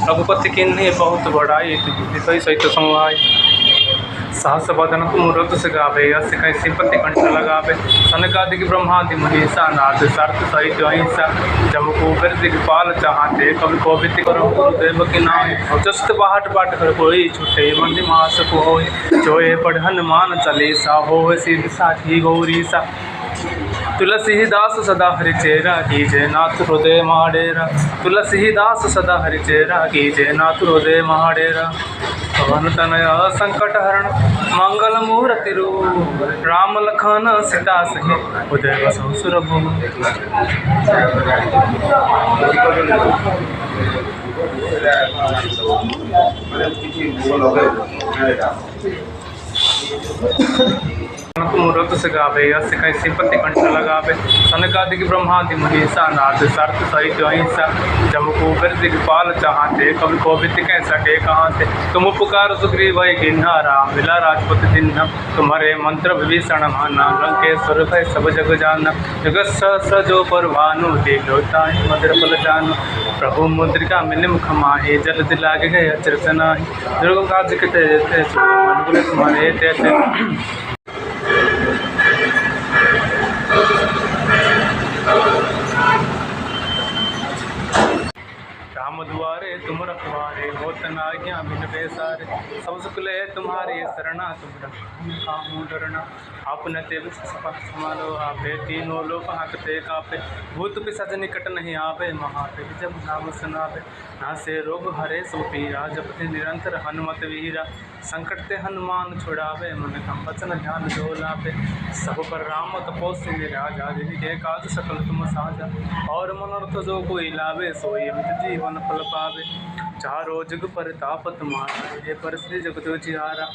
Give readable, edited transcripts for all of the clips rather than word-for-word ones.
रघुपति किन्हीं बहुत बड़ाई सही सहित समवाय सहस बदन तुम रत से गावे यश कैसी पति कंठ लगावे सनकादि ब्रह्मादि मनीषा नाथ सर्त सहित अहिंसा जम को दिगपाल चाहते कवि कोवित करो गुरुदेव के नाम जस्त बाहट बाट कर कोई छुटे मंदि मास को होय जोए पढ़ हनुमान चालीसा होय सिद्ध साखी गौरी सा तुलसीदास सदा हरिचेरा कीजय नाथ हृदय महाडेरा तुलसीदास सदा हरिचेरा कीजय नाथ हृदय महाडेरा पवन तनय संकट हरण मंगल मूर्ति रूप राम लखन सीता सहित उदय बसौ सुरभूमि। मुहूर्त से गावे यश कैसी पति कंठ लगावे सनकादि ब्रह्मादि मनीषा नाथ सर्त सहित अहिंसा जम को दिगपाल चाहते कवि कोवित कह सके कहाँ से तुम पुकार सुग्रीव गिन्हा राम मिला राजपति दिन्हा तुम्हारे मंत्र विभीषण माना लंकेश्वर भय सब जग जाना जगत सहस्र जो पर भानु देवता मधुर फल जान प्रभु मुद्रिका मिल मुख माहे जल दिलागे गए अचरतना दुर्गम काज के तुम्हारे तेज राम दुआरे तुम रखवारे होत न आज्ञा बिन पैसारे सब सुखले तुम्हारे शरणा तुम डरना आपने तेज संभालो आपे तीनों लोक हाकते कापे भूत पिशाच निकट नहीं आवे महादेव जब नाम सुनावे ना से रोग हरे सो पीरा जपति निरंतर हनुमत वीरा संकट ते हनुमान छुड़ावे मन का वचन ध्यान जो लावे सब पर राम तपोस्य निराजा जिनके काज सकल तुम साजा और मनोरथ जो कोई लावे सोई अमित जीवन फल पावे चारों जग पर ताप तुम्हारा हे पर श्री जगत जिहारा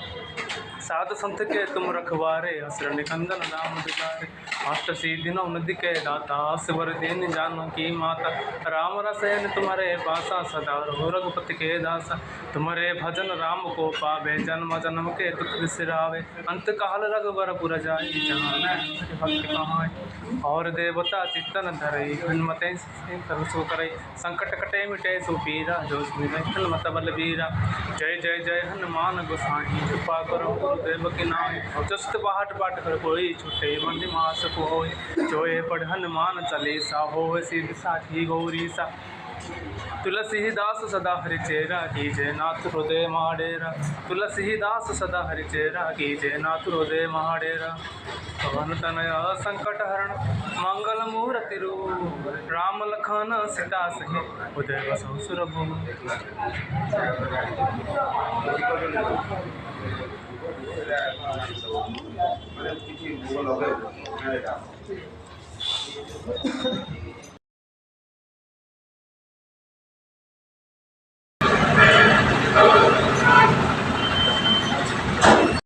साधु संत के तुम रखवारे असुर निकंदन नाम दुलारे अष्ट सिद्धि नौ निधि के दाता असवर दीन जानकी माता राम रसैन तुम्हारे पासा सदा रहो रघुपति के दासा तुम्हारे भजन राम को पावे जन्म जन्म के दुख बिसरावे अंत काल रघुवर पुर जाई जहाँ भक्त कहाई और देवता चित्तन धरई हनुमते सो करई संकट कटे मिटे सो पीरा जो हनुमत बल बीरा जय जय जय हनुमान गोसाई कृपा करो गुरुदेव के नाम जस्त बाहट बाट कर कोई छुटे मंदि मास को होय जोए पढ़ हनुमान चालीसा होय सिद्ध साखी गौरी सा तुलसीदास सदा हरिचेरा कीजय नाथ हृदय महाडेरा तुलसीदास सदा हरिचेरा कीजय नाथ हृदय महाडेरा पवन तनय संकट हरण मंगल मूर्ति रूप राम लखन सीता सहित उदय बसौ सुरभूमि।